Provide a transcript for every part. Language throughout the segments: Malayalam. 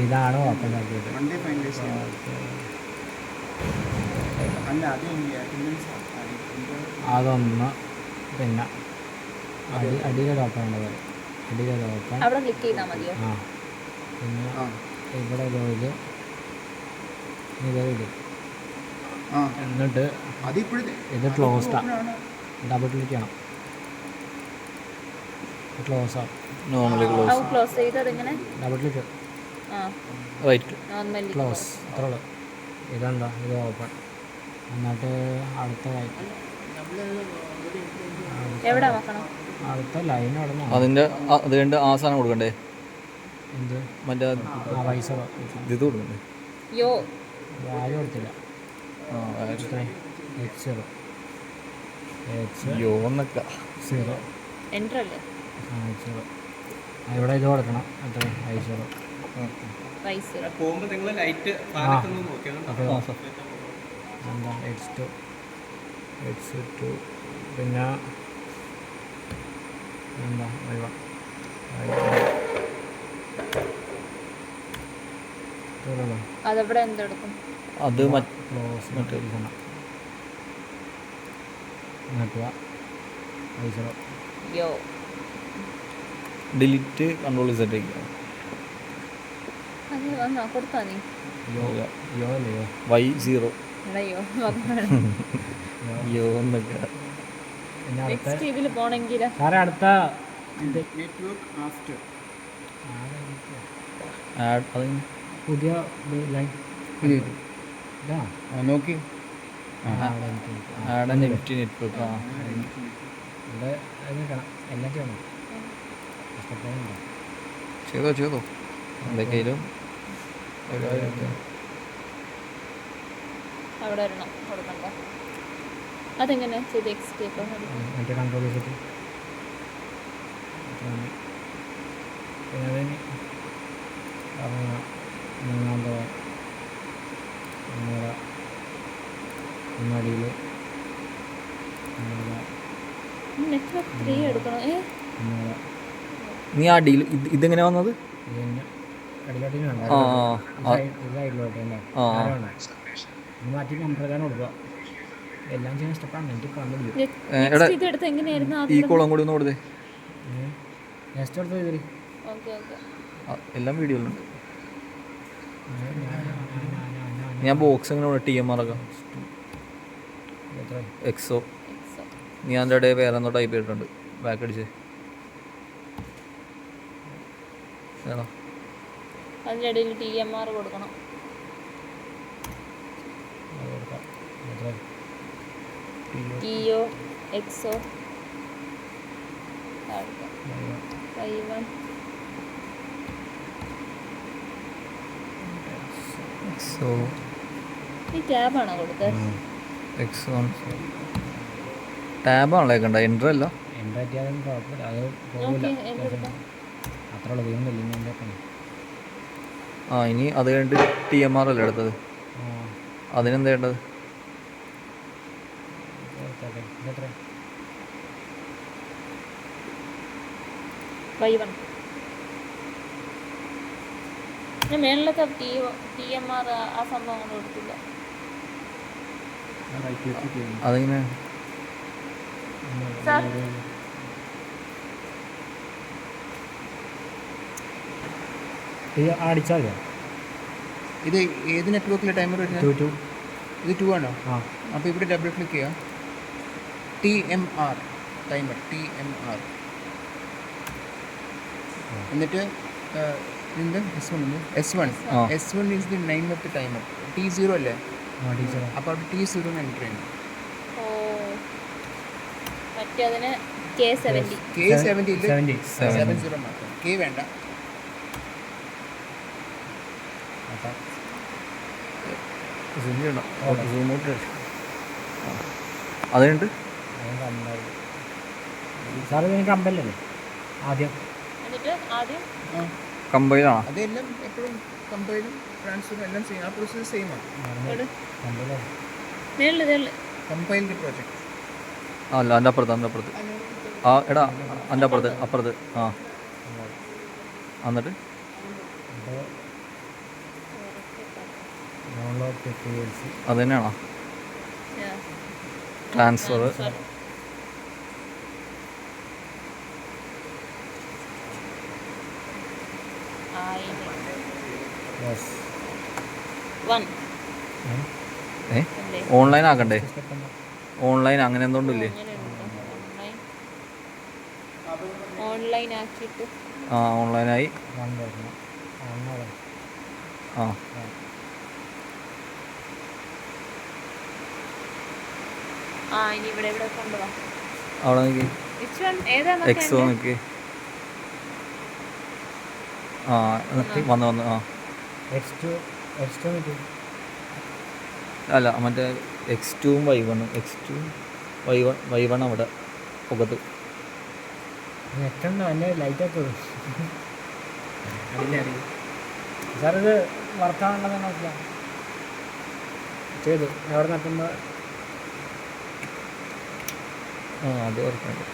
ഇതാണ് ഓപ്പൺ ആക്കിയത്. അതൊന്ന് പിന്നെ അടിയിലൊരു ഓപ്പൺ ഉണ്ട്. അടിയിലൊരു ഓപ്പൺ അവിടെ ക്ലിക്ക് ചെയ്താൽ മതിയോ? ആ പിന്നെ ഇവിടെ ഇത് എന്നിട്ട് ഇത് ക്ലോസ്ഡാണ്. ഡബിൾ ക്ലിക്ക് ചെയ്യണം. ക്ലോസ് ആണ്. നോർമലി ക്ലോസ് ചെയ്തത് എങ്ങനെ? ഡബിൾ ക്ലിക്ക് റൈറ്റ് ക്ലോസ് അത്രേ ഉള്ളൂ. ഇതെന്താ ഇത് ഓപ്പൺ. എന്നിട്ട് അടുത്ത എവിടെ വെക്കണം? അടുത്ത ലൈൻ അവിടെ നിന്ന് അതിൻ്റെ അത് കണ്ട് ആ സാധനം കൊടുക്കണ്ടേ? എന്ത് മറ്റേ പൈസ ഇത് കൊടുക്കണ്ടേ? വാല്യൂ കൊടുത്തില്ല. H0 എൻ്റർ അല്ലേ? H0 ഇവിടെ ഇത് കൊടുക്കണം. എത്ര I0 എന്താ H2 പിന്നെ എന്താ അതെവിടെ എന്തെടുക്കും? അത് ക്ലോസ് ഡിലീറ്റ് കൺട്രോൾ സെറ്റ് ആക്കിയോ? കൊടുത്താ നീ Y0 ഇതിൽ പോണെങ്കിൽ അടുത്ത പുതിയ ലൈൻ നോക്കി ആഡ് നെറ്റ് നെറ്റ്വർക്ക് ഇവിടെ എല്ലാം ചെയ്യണം. ചെയ്തോ എന്തൊക്കെയായാലും അവിടെ വരണം കൊടുക്കണ്ട. അതെങ്ങനെ ചെയ്ത് എക്സ്പേപ്പ് മറ്റേ കൺട്രോൾ ചെയ്തിട്ട് പിന്നെ അതിന് മൂന്നാമത്തെ അടിയിൽ നെറ്റ്വർക്ക് 3 എടുക്കണം. നീ ആ ഡീൽ ഇതെങ്ങനെ വന്നത്? മാറ്റി കമ്പ്രധാനം കൊടുക്കുക. എല്ലാം ചെയ്യുന്ന സ്റ്റെപ്പാണ്. എനിക്ക് ഈ കോളം കൂടി ഒന്ന് കൊടുത്തേ. നെക്സ്റ്റ് കൊടുത്തത് എല്ലാം വീഡിയോയിലുണ്ട്. ഞാൻ ബോക്സ് എങ്ങനെ TMR ഒക്കെ എക്സോ നീ അതിൻ്റെ ഇടയിൽ വേറെ എന്തോ ടൈപ്പ് ചെയ്തിട്ടുണ്ട്. ബാക്ക് അടിച്ച് അതിൻ്റെ ഇടയിൽ TMR കൊടുക്കണം. TO XO ഈ ടാബാണോ കൊടുത്തത്? ടാബാണല്ലോ കണ്ട എൻ്റർ അല്ല. ഇനി അത് കഴിഞ്ഞിട്ട് TMR അല്ലേ എടുത്തത്? അതിനെന്താ വേണ്ടത്? ഞാൻ മേളിലൊക്കെ TMR ആ സംഭവം കൊണ്ട് കൊടുത്തില്ല. അതിങ്ങനെ അടിച്ചാൽ ഇത് ഏത് നെറ്റ്വർക്കിലെ ടൈമർ വരുന്നത്? ഇത് 2 ആണോ? അപ്പോൾ ഇവിടെ ഡബിൾ ക്ലിക്ക് ചെയ്യാം. TMR ടൈമർ TMR എന്നിട്ട് ഇതിൻ്റെ S1 is the name of the timer. T0 അല്ലേ? അപ്പോൾ അവിടെ T0 എൻ്റർ ചെയ്യണം. മറ്റേതിന് K70 70 മാത്രം. K വേണ്ട. അതുണ്ട് സാർ ഇതിന് കമ്പല്ലല്ലേ ആദ്യം? എന്നിട്ട് ആദ്യം കമ്പൈനാണോ? അതെല്ലാം എപ്പോഴും കമ്പൈനും ട്രാൻസ്ഫറും എല്ലാം സെയിം. ആ പ്രോസസ്സ് സെയിം ആണ്. കമ്പൈൽഡ് പ്രോജക്റ്റ് അല്ല എൻ്റെ അപ്പുറത്ത് എടാ എൻ്റെ അപ്പുറത്ത് എന്നിട്ട് അത് തന്നെയാണോ Yeah. ട്രാൻസ്ഫർ? Transfer. യെസ്. 1 ഏ അല്ലേ? ഓൺലൈൻ ആക്കണ്ടേ? ഓൺലൈൻ അങ്ങനെ എന്തുകൊണ്ടില്ലേ? ഓൺലൈൻ ആക്കിയിട്ട് ആ ഓൺലൈനായി. 1 വരണം. 1 വരണം. ആ ഇനി ഇവിടെ കൊണ്ടുപോവാ. അവിടെ നോക്കി Which one? ഏതാ എക്സോ നോക്കി. ആ വന്നു ആ X2 കിട്ടി. അല്ല മറ്റേ X2ഉം Y1ഉം. X2 Y1 അവിടെ പുറത്ത്. നെറ്റുണ്ടോ? എൻ്റെ ലൈറ്റൊക്കെ സാർ ഇത് വർക്കാണുള്ളത് നോക്കില്ല ചെയ്തു. എവിടെ നിൽക്കുമ്പോൾ ആ അത് ഓർക്കുന്നുണ്ട്.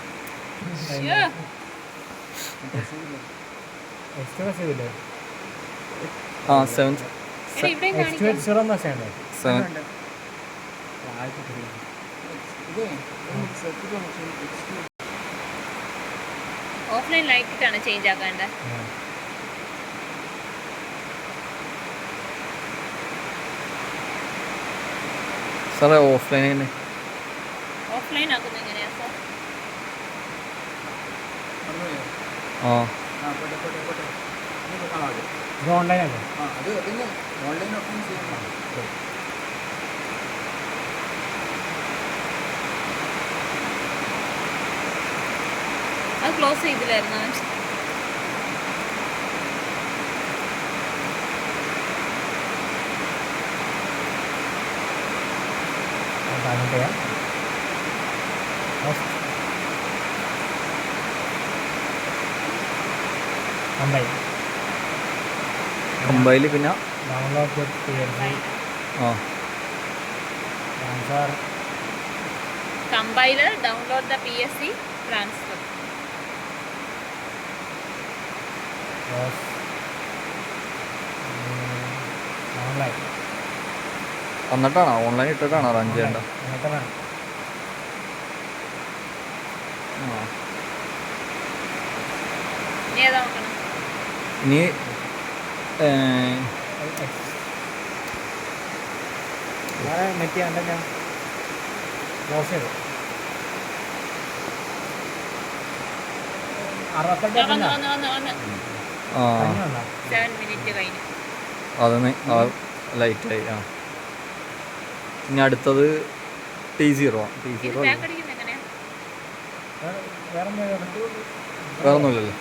X2 ചെയ്തില്ലേ? ആ 7 ഇവിടെ X2 H0 എന്നാ ചെയ്യണ്ടേ? 7 ഇതേ സർക്യൂട്ട് ഓഫ്ലൈൻ ലൈറ്റിട്ടാണ് ചേഞ്ച് ആക്കേണ്ടത്. സാറേ ഓഫ്ലൈൻ തന്നെ. ഓഫ്ലൈൻ ആക്കുന്നത് എങ്ങനെയാ സാർ? ആ ഇത് ഓൺലൈനല്ലേ? അത് പിന്നെ ഓൺലൈൻ ഓപ്പൺ ചെയ്യാം. അത് ക്ലോസ് ചെയ്തില്ലായിരുന്നു. ചെയ്യാം. കമ്പൈൽ പിന്നെ ഡൗൺലോഡ് ആ transfer compiler download the PSC transfer. Online എന്നിട്ടാണോ ഓൺലൈൻ ഇട്ടിട്ടാണോ റൺ ചെയ്യേണ്ട? എന്നിട്ടാണ് ആ ഇനി ഏതാ നോക്കണം? ഇനി വേറെ നെറ്റ് ചെയ്യാൻ ക്ലോസ് ചെയ്തു. 68 വന്ന് ആ 7 മിനിറ്റ് കഴിഞ്ഞു. അതൊന്ന് ആ ലൈറ്റായി. ആ ഇനി അടുത്തത് T0. ഇത് ബാക്ക് അടിക്കുന്നത് എങ്ങനെയാ? വേറെ വേറെ ഒന്നുമില്ലല്ലോ.